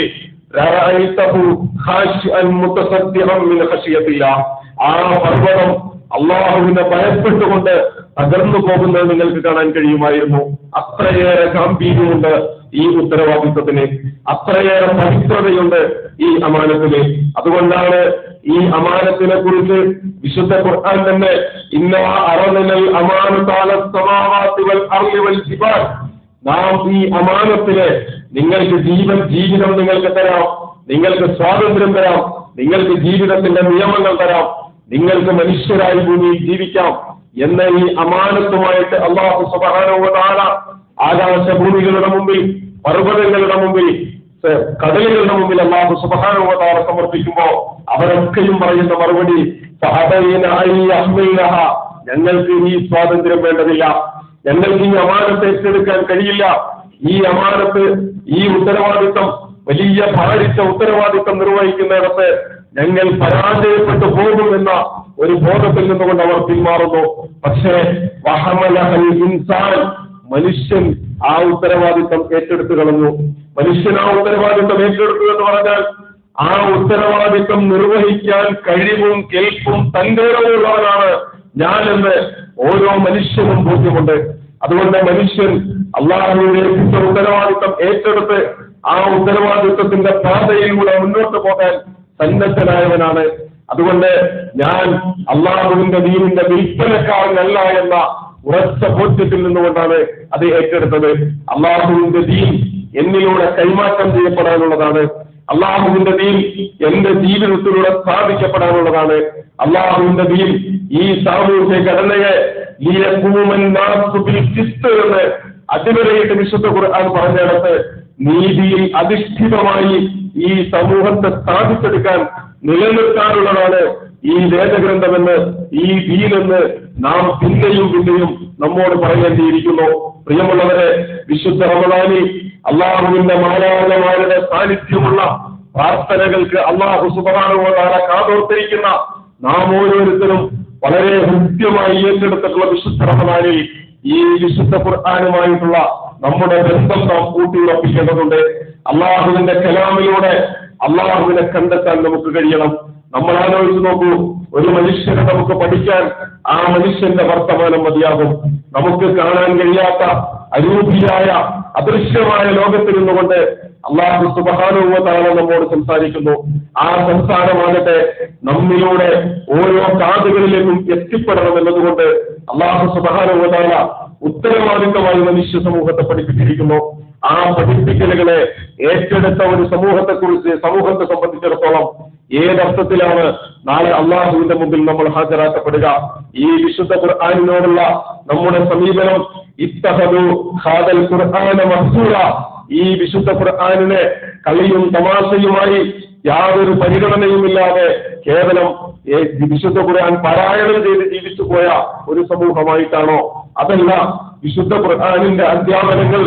S1: ആ പർവ്വതം അള്ളാഹുവിനെ ഭയപ്പെട്ടുകൊണ്ട് തകർന്നു പോകുന്നത് നിങ്ങൾക്ക് കാണാൻ കഴിയുമായിരുന്നു. അത്രയേറെ ഗാംഭീര്യമുണ്ട് ഈ ഉത്തരവാദിത്വത്തിന്, അത്രയേറെ പവിത്രതയുണ്ട് ഈ അമാനത്തിന്. അതുകൊണ്ടാണ് ഈ അമാനത്തിനെ കുറിച്ച് വിശുദ്ധ ഖുർആൻ തന്നെ ഇന്നാ അറദനൽ അമാനത അല സമാവാതി വൽ അർളി വൽ ജിബാൽ, നാം ഈ അമാനത്തിനെ നിങ്ങൾക്ക് ജീവിതം നിങ്ങൾക്ക് തരാം, നിങ്ങൾക്ക് സ്വാതന്ത്ര്യം തരാം, നിങ്ങൾക്ക് ജീവിതത്തിന്റെ നിയമങ്ങൾ തരാം, നിങ്ങൾക്ക് മനുഷ്യരായി ഭൂമിയിൽ ജീവിക്കാം എന്ന ഈ അമാനത്തുമായിട്ട് അല്ലാഹു സുബ്ഹാനഹു വ തആല ആകാശഭൂമികളുടെ മുമ്പിൽ, പർവ്വതങ്ങളുടെ മുമ്പിൽ, കടലുകളുടെ മുമ്പിൽ അല്ലാഹു സുബ്ഹാനഹു വ തആല സമർപ്പിക്കുമ്പോൾ അവരൊക്കെയും പറയുന്ന മറുപടി ഞങ്ങൾക്ക് ഈ സ്വാതന്ത്ര്യം വേണ്ടതില്ല, ഞങ്ങൾക്ക് ഈ അമാനത്ത് ഏറ്റെടുക്കാൻ കഴിയില്ല, ഈ അമാനത്ത്, ഈ ഉത്തരവാദിത്വം, വലിയ ഭാരിച്ച ഉത്തരവാദിത്വം നിർവഹിക്കുന്നിടത്ത് ഞങ്ങൾ പരാജയപ്പെട്ടു പോകുമെന്ന ഒരു ബോധത്തിൽ നിന്നുകൊണ്ട് അവർ പിന്മാറുന്നു. പക്ഷേ വഹമലഹൽ ഇൻസാൻ, മനുഷ്യൻ ആ ഉത്തരവാദിത്വം ഏറ്റെടുത്തു കളഞ്ഞു. മനുഷ്യൻ ആ ഉത്തരവാദിത്വം ഏറ്റെടുത്തു എന്ന് പറഞ്ഞാൽ ആ ഉത്തരവാദിത്വം നിർവഹിക്കാൻ കഴിവും കെൽപ്പും തന്റേടവുമുള്ളവനാണ് ഞാനെന്ന് ഓരോ മനുഷ്യനും ബോധ്യമുണ്ട്. അതുകൊണ്ട് മനുഷ്യൻ അള്ളാഹുവിന്റെ ഉത്തരവാദിത്വം ഏറ്റെടുത്ത് ആ ഉത്തരവാദിത്വത്തിന്റെ പാതയിലൂടെ മുന്നോട്ട് പോകാൻ സന്നദ്ധനായവനാണ്. അതുകൊണ്ട് ഞാൻ അള്ളാഹുവിന്റെ ദീനിന്റെ വിൽപ്പനക്കാരനല്ല എന്ന ഉറച്ച ബോധ്യത്തിൽ നിന്നുകൊണ്ടാണ് അത് ഏറ്റെടുത്തത്. അള്ളാഹുവിന്റെ ദീൻ എന്നിലൂടെ കൈമാറ്റം ചെയ്യപ്പെടാനുള്ളതാണ്. അള്ളാഹുവിന്റെ ദീൻ എന്റെ ജീവിതത്തിലൂടെ സ്ഥാപിക്കപ്പെടാനുള്ളതാണ്. അള്ളാഹുവിന്റെ ദീൻ ഈ സാമൂഹ്യ ഘടനയെ എന്ന് അതിവരെയിട്ട് വിശുദ്ധ ഖുർആൻ പറഞ്ഞിടത്ത് നീതിയിൽ അധിഷ്ഠിതമായി ഈ സമൂഹത്തെ സ്ഥാപിച്ചെടുക്കാൻ നിലനിർത്താനുള്ളതാണ് ഈ വേദഗ്രന്ഥമെന്ന്, ഈ ദീനെന്ന് നാം പിന്നെയും നമ്മോട് പറയേണ്ടിയിരിക്കുന്നു. പ്രിയമുള്ളവരെ, വിശുദ്ധ റമദാനിൽ അള്ളാഹുവിന്റെ മാലാഖമാരുടെ സാന്നിധ്യമുള്ള പ്രാർത്ഥനകൾക്ക് അള്ളാഹു സുബ്ഹാനഹു വ തആല കാതോർത്തിരിക്കുന്ന നാം ഓരോരുത്തരും വളരെ ഹൃദ്യമായി ഏറ്റെടുത്തിട്ടുള്ള വിശുദ്ധ റമദാനിൽ ഈ വിശുദ്ധ ഖുർആനുമായിട്ടുള്ള നമ്മുടെ ബന്ധം നാം കൂട്ടിയുറപ്പിക്കേണ്ടതുണ്ട്. അള്ളാഹുവിന്റെ കലാമിലൂടെ അള്ളാഹുവിനെ കണ്ടെത്താൻ നമുക്ക് കഴിയണം. നമ്മൾ ആലോചിച്ച് നോക്കൂ, ഒരു മനുഷ്യനെ നമുക്ക് പഠിക്കാൻ ആ മനുഷ്യന്റെ വർത്തമാനം മതിയാകും. നമുക്ക് കാണാൻ കഴിയാത്ത അരൂപിയായ അദൃശ്യമായ ലോകത്തിൽ നിന്നുകൊണ്ട് അല്ലാഹു സുബ്ഹാനഹു വ തആല നമ്മോട് സംസാരിക്കുന്നു. ആ സംസാരമാകട്ടെ നമ്മിലൂടെ ഓരോ കാതുകളിലേക്കും എത്തിപ്പെടണം എന്നതുകൊണ്ട് അല്ലാഹു സുബ്ഹാനഹു വ തആല ഉത്തരവാദിത്തമായി മനുഷ്യ സമൂഹത്തെ പഠിപ്പിച്ചിരിക്കുന്നു. ആ പഠിപ്പിക്കലുകളെ ഏറ്റെടുത്ത ഒരു സമൂഹത്തെ സംബന്ധിച്ചിടത്തോളം ഏതർത്ഥത്തിലാണ് നാളെ അള്ളാഹുവിന്റെ മുമ്പിൽ നമ്മൾ ഹാജരാക്കപ്പെടുക? ഈ വിശുദ്ധ ഖുർആനിനോടുള്ള നമ്മുടെ സമീപനം ഇത്തഖദു ഹാദൽ ഖുർആന മഹ്സൂറ, ഈ വിശുദ്ധ ഖുർആനിനെ കളിയും തമാശയുമായി യാതൊരു പരിഗണനയുമില്ലാതെ കേവലം വിശുദ്ധ ഖുർആൻ പാരായണം ചെയ്ത് ജീവിച്ചു പോയ ഒരു സമൂഹമായിട്ടാണോ? അതല്ല, വിശുദ്ധ ഖുർആനിന്റെ അധ്യാപനങ്ങൾ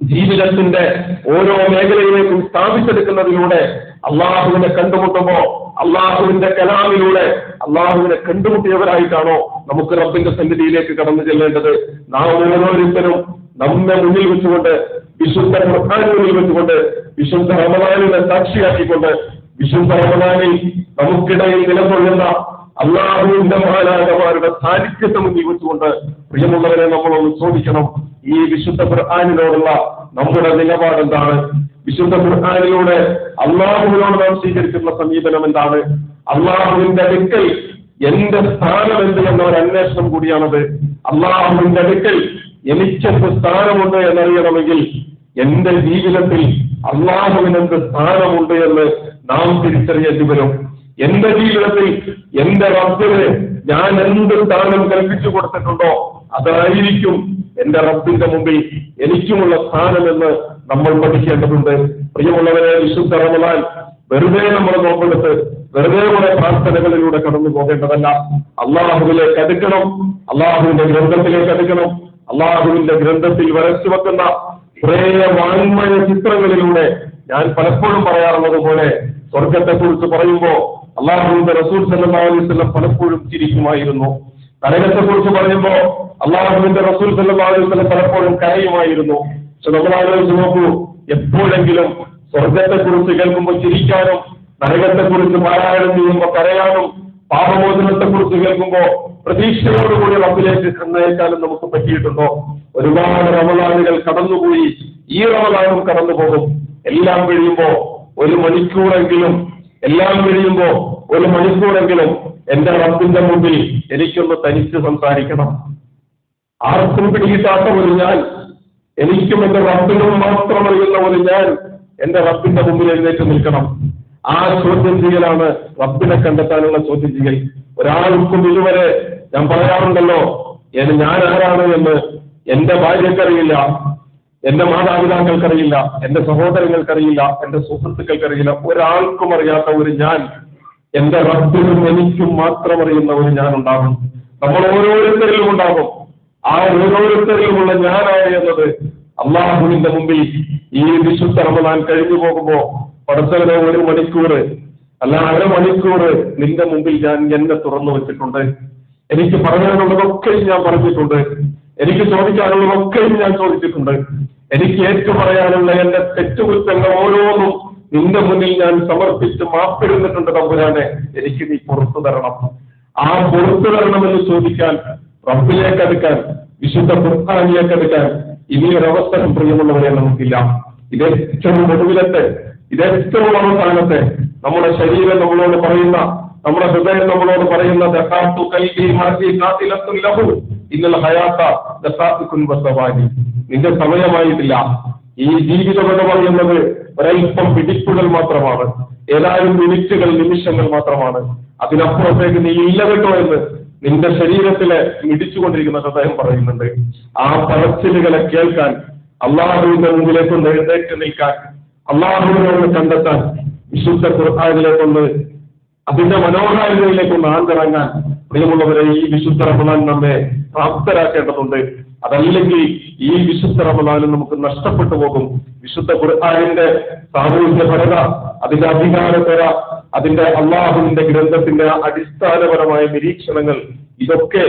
S1: ജീവിതത്തിന്റെ ഓരോ മേഖലയിലേക്കും സ്ഥാപിച്ചെടുക്കുന്നതിലൂടെ അള്ളാഹുവിനെ കണ്ടുമുട്ടുമ്പോ അള്ളാഹുവിന്റെ കലാമിലൂടെ അള്ളാഹുവിനെ കണ്ടുമുട്ടിയവരായിട്ടാണോ നമുക്ക് റബ്ബിന്റെ സന്നിധിയിലേക്ക് കടന്നു ചെല്ലേണ്ടത്? നാം ഓരോരുത്തരും നമ്മെ മുന്നിൽ വെച്ചുകൊണ്ട് വിശുദ്ധ ഖുർആനിൽ മുന്നിൽ വെച്ചുകൊണ്ട് വിശുദ്ധ റമദാനിനെ സാക്ഷിയാക്കിക്കൊണ്ട് വിശുദ്ധ റമദാനിൽ നമുക്കിടയിൽ നിലകൊള്ളുന്ന അള്ളാഹുവിന്റെ മാലാഖമാരുടെ സാന്നിധ്യത്തെ മുന്നിൽ വെച്ചുകൊണ്ട് പ്രിയമുള്ളവരെ നമ്മളൊന്ന് ചോദിക്കണം, ഈ വിശുദ്ധ ഖുർആനിനോടുള്ള നമ്മുടെ നിലപാട് എന്താണ്? വിശുദ്ധ ഖുർആനിലൂടെ അള്ളാഹുവിനോട് നാം സ്വീകരിക്കുന്ന സമീപനം എന്താണ്? അള്ളാഹുവിന്റെ അടുക്കൽ എന്റെ സ്ഥാനം എന്ത് എന്ന ഒരു അന്വേഷണം കൂടിയാണത്. അള്ളാഹുവിന്റെ അടുക്കൽ എനിക്കെന്ത് സ്ഥാനമുണ്ട് എന്നറിയണമെങ്കിൽ എന്റെ ജീവിതത്തിൽ അള്ളാഹുവിനെന്ത് സ്ഥാനമുണ്ട് എന്ന് നാം തിരിച്ചറിയേണ്ടി വരും. എന്റെ ജീവിതത്തിൽ എന്റെ റബ്ബിന് ഞാൻ എന്ത് സ്ഥാനം കൽപ്പിച്ചു കൊടുത്തിട്ടുണ്ടോ അതായിരിക്കും എന്റെ റബ്ബിന്റെ മുമ്പിൽ എനിക്കുമുള്ള സ്ഥാനമെന്ന് നമ്മൾ പഠിക്കേണ്ടതുണ്ട്. പ്രിയമുള്ളവരെ, വിശുദ്ധ റമദാൻ വെറുതെ നമ്മൾ നോക്കെടുത്ത് വെറുതെ കുറെ പ്രാർത്ഥനകളിലൂടെ കടന്നു പോകേണ്ടതല്ല. അള്ളാഹുവിലേക്ക് അടുക്കണം, അള്ളാഹുവിന്റെ ഗ്രന്ഥത്തിലേക്ക് അടുക്കണം. അള്ളാഹുവിന്റെ ഗ്രന്ഥത്തിൽ വരച്ചു വെക്കുന്ന കുറേ വാങ്മയ ചിത്രങ്ങളിലൂടെ ഞാൻ പലപ്പോഴും പറയാറുള്ളത് പോലെ സ്വർഗത്തെ കുറിച്ച് പറയുമ്പോ അള്ളാഹുവിന്റെ റസൂൽ സല്ലല്ലാഹു അലൈഹി വസല്ലം പലപ്പോഴും ചിരിക്കുമായിരുന്നു. നരകത്തെ കുറിച്ച് പറയുമ്പോ അള്ളാഹുവിന്റെ റസൂൽ സല്ലല്ലാഹു അലൈഹി വസല്ലം പലപ്പോഴും കരയുമായിരുന്നു. പക്ഷെ നമ്മൾ ആലോചിച്ച് നോക്കൂ, എപ്പോഴെങ്കിലും സ്വർഗത്തെ കുറിച്ച് കേൾക്കുമ്പോൾ ചിരിക്കാനും നരകത്തെ കുറിച്ച് പാരായണം ചെയ്യുമ്പോൾ കരയാനും പാപമോചനത്തെ കുറിച്ച് കേൾക്കുമ്പോൾ പ്രതീക്ഷയോടുകൂടി റബ്ബിലേക്ക് കണ്ണയക്കാനും നമുക്ക് പറ്റിയിട്ടുണ്ടോ? ഒരുപാട് റമദാനുകൾ കടന്നുപോയി, ഈ റമദാനും കടന്നു പോകും. എല്ലാം കഴിയുമ്പോ ഒരു മണിക്കൂറെങ്കിലും എന്റെ റബ്ബിന്റെ മുമ്പിൽ എനിക്കൊന്ന് തനിച്ച് സംസാരിക്കണം. ആർക്കും പിടികിട്ടാത്ത ഒരു ഞാൻ, എനിക്കും എന്റെ റബ്ബിനും മാത്രം അറിയുന്ന ഒരു ഞാൻ എന്റെ റബ്ബിന്റെ മുമ്പിൽ എഴുന്നേറ്റ് നിൽക്കണം. ആ ചോദ്യം ചെയ്യലാണ് റബ്ബിനെ കണ്ടെത്താനുള്ള ചോദ്യം ചെയ്യൽ. ഒരാൾക്കും ഇതുവരെ ഞാൻ പറയാറുണ്ടല്ലോ, ഞാൻ ആരാണ് എന്ന് എന്റെ ഭാര്യക്കറിയില്ല, എന്റെ മാതാപിതാക്കൾക്കറിയില്ല, എന്റെ സഹോദരങ്ങൾക്കറിയില്ല, എന്റെ സുഹൃത്തുക്കൾക്കറിയില്ല. ഒരാൾക്കും അറിയാത്ത ഒരു ഞാൻ എന്റെ റബ്ബിനും എനിക്കും മാത്രം അറിയുന്ന ഒരു ഞാൻ ഉണ്ടാകും. നമ്മൾ ഓരോരുത്തരിലും ഉണ്ടാകും. ആ ഓരോരുത്തരിലുമുള്ള ഞാനാണ് എന്നത് അള്ളാഹുവിന്റെ മുമ്പിൽ ഈ വിശുദ്ധ റമദാൻ കഴിഞ്ഞു പോകുമ്പോ പടച്ചവനെ ഒരു മണിക്കൂർ അല്ല അരമണിക്കൂർ നിന്റെ മുമ്പിൽ ഞാൻ എന്നെ തുറന്നു വെച്ചിട്ടുണ്ട്. എനിക്ക് പറയാനുള്ളതൊക്കെയും ഞാൻ പറഞ്ഞിട്ടുണ്ട്. എനിക്ക് ചോദിക്കാനുള്ളതൊക്കെയും ഞാൻ ചോദിച്ചിട്ടുണ്ട്. എനിക്ക് ഏറ്റു പറയാനുള്ള എന്റെ തെറ്റുകുറ്റങ്ങൾ ഓരോന്നും നിന്റെ മുന്നിൽ ഞാൻ സമർപ്പിച്ച് മാപ്പിടുന്നിട്ടുണ്ട്. തമ്പുരാനെ, എനിക്ക് നീ പുറത്തു തരണം. ആ പുറത്തു തരണമെന്ന് ചോദിക്കാൻ, റബ്ബിലേക്ക് അടുക്കാൻ, വിശുദ്ധ ഖുർആനിലേക്ക് അടുക്കാൻ ഇനിയൊരവസരം പ്രിയമുള്ളവരെ നമുക്കില്ല. ഇതേറ്റവും ഒടുവിലത്തെ, ഇതേറ്റവും അവസാനത്തെ നമ്മുടെ ശരീരം നമ്മളോട് പറയുന്ന, നമ്മുടെ ഹൃദയം നമ്മളോട് പറയുന്ന നിന്റെ സമയമായിട്ടില്ല. ഈ ജീവിതം എന്ന് പറയുന്നത് ഒരൽപ്പം പിടിപ്പുകൾ മാത്രമാണ്. ഏതാനും മിനിറ്റുകൾ, നിമിഷങ്ങൾ മാത്രമാണ്. അതിനപ്പുറത്തേക്ക് നീ ഇല്ല കേട്ടോ എന്ന് നിന്റെ ശരീരത്തിലെ മിടിച്ചുകൊണ്ടിരിക്കുന്ന ഹൃദയം പറയുന്നുണ്ട്. ആ പറച്ചിലുകളെ കേൾക്കാൻ, അള്ളാഹുവിന്റെ മുമ്പിലേക്കൊന്ന് എഴുന്നേറ്റ് നിൽക്കാൻ, അള്ളാഹുവിനോട് കണ്ടെത്താൻ, വിശുദ്ധ ഖുർആനിലേക്കൊന്ന് അതിന്റെ മനോഹാരിതയിലേക്കൊന്ന് ആണ്ടിറങ്ങാൻ പ്രിയമുള്ളവരെ ഈ വിശുദ്ധ റമദാൻ നമ്മെ പ്രാപ്തരാക്കേണ്ടതുണ്ട്. അതല്ലെങ്കിൽ ഈ വിശുദ്ധ റമദാൻ നമുക്ക് നഷ്ടപ്പെട്ടു പോകും. വിശുദ്ധ ഖുർആനിന്റെ സാമൂഹ്യപരത, അതിന്റെ അധികാരപര, അതിന്റെ അള്ളാഹുവിന്റെ ഗ്രന്ഥത്തിന്റെ അടിസ്ഥാനപരമായ നിരീക്ഷണങ്ങൾ, ഇതൊക്കെ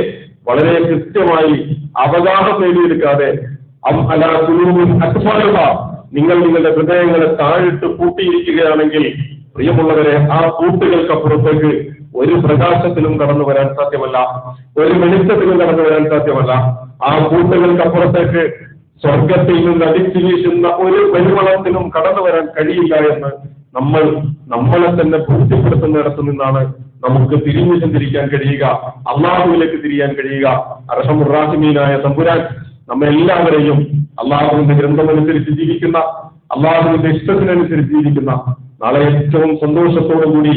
S1: വളരെ കൃത്യമായി അവഗാഹം നേടിയെടുക്കാതെ നിങ്ങൾ നിങ്ങളുടെ ഹൃദയങ്ങളെ താഴിട്ട് പൂട്ടിയിരിക്കുകയാണെങ്കിൽ പ്രിയമുള്ളവരെ, ആ പൂട്ടുകൾക്കപ്പുറത്തേക്ക് ഒരു പ്രകാശത്തിലും കടന്നു വരാൻ സാധ്യമല്ല, ഒരു വെളിച്ചത്തിലും കടന്നു വരാൻ സാധ്യമല്ല. ആ പൂട്ടുകൾക്കപ്പുറത്തേക്ക് സ്വർഗത്തിൽ നിന്ന് അടിച്ചു വീശുന്ന ഒരു പരിമളത്തിനും കടന്നു വരാൻ കഴിയില്ല എന്ന് നമ്മളെ തന്നെ ബോധ്യപ്പെടുത്തുന്നിടത്തു നിന്നാണ് നമുക്ക് തിരിഞ്ഞു ചിന്തിരിക്കാൻ കഴിയുക, അള്ളാഹുവിലേക്ക് തിരിയാൻ കഴിയുക. അർഹമുർ റഹീമീനായ തമ്പുരാൻ നമ്മെല്ലാവരെയും അള്ളാഹുവിന്റെ ഗ്രന്ഥമനുസരിച്ച് ജീവിക്കുന്ന, അള്ളാഹുവിന്റെ ഇഷ്ടത്തിനനുസരിച്ച് ജീവിക്കുന്ന, നാളെ ഏറ്റവും സന്തോഷത്തോടുകൂടി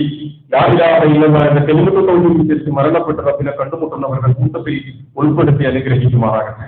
S1: ലാ ഇലാഹ ഇല്ലല്ലാഹ് എന്ന കലിമത്തോടുകൂടി മരണപ്പെട്ട റബ്ബിനെ കണ്ടുമുട്ടുന്നവരുടെ കൂട്ടത്തിൽ ഉൾപ്പെടുത്തി അനുഗ്രഹിക്കുമാറാകട്ടെ.